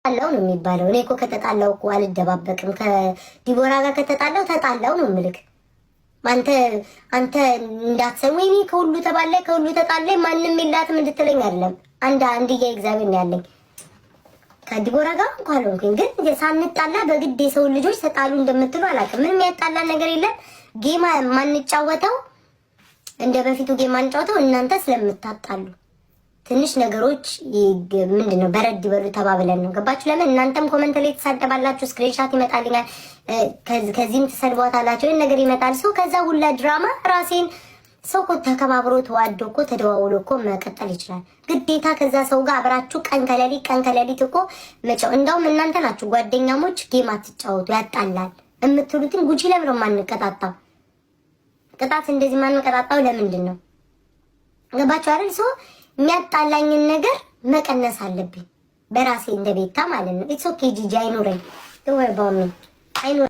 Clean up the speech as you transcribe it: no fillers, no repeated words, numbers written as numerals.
አለው ነው የሚባለው። እኔ እኮ ከተጣላው እኮ አልደባበቅም። ከዲቦራ ጋር ከተጣላው ተጣላው ነው የምልክ። አንተ እንዳትሰሙ እኔ ከሁሉ ተባለ ከሁሉ ተጣላይ ማንንም የላትም እንድትለኝ አይደለም። አንድዬ እግዚአብሔር ነው ያለኝ። ከዲቦራ ጋር እንኳን ሆንኩኝ ግን ሳንጣላ በግድ የሰው ልጆች ተጣሉ እንደምትሉ አላውቅም። ምንም ያጣላ ነገር የለም። ጌማ ማንጫወተው እንደ በፊቱ ጌማ ማንጫወተው እናንተ ስለምታጣሉ ትንሽ ነገሮች ምንድነው በረድ ይበሉ ተባብለን ነው። ገባችሁ? ለምን እናንተም ኮሜንት ላይ ተሳደባላችሁ፣ ስክሪንሻት ይመጣልኛል፣ ከዚህም ተሰድቧታላችሁ፣ ይሄን ነገር ይመጣል። ሰው ከዛ ሁላ ድራማ ራሴን ሰው እኮ ተከባብሮ ተዋዶ እኮ ተደዋውሎ እኮ መቀጠል ይችላል። ግዴታ ከዛ ሰው ጋር አብራችሁ ቀን ከሌሊት እኮ መጫው። እንደውም እናንተ ናችሁ ጓደኛሞች ጌም አትጫወቱ ያጣላል የምትሉትን ጉጂ ለምን ነው ማንቀጣጣው? ቅጣት እንደዚህ ማንቀጣጣው ለምንድን ነው? ገባችሁ አይደል? ሰው የሚያጣላኝን ነገር መቀነስ አለብኝ በራሴ እንደ ቤታ ማለት ነው። ኢትስ ኦኬ ጂጂ አይኖረኝ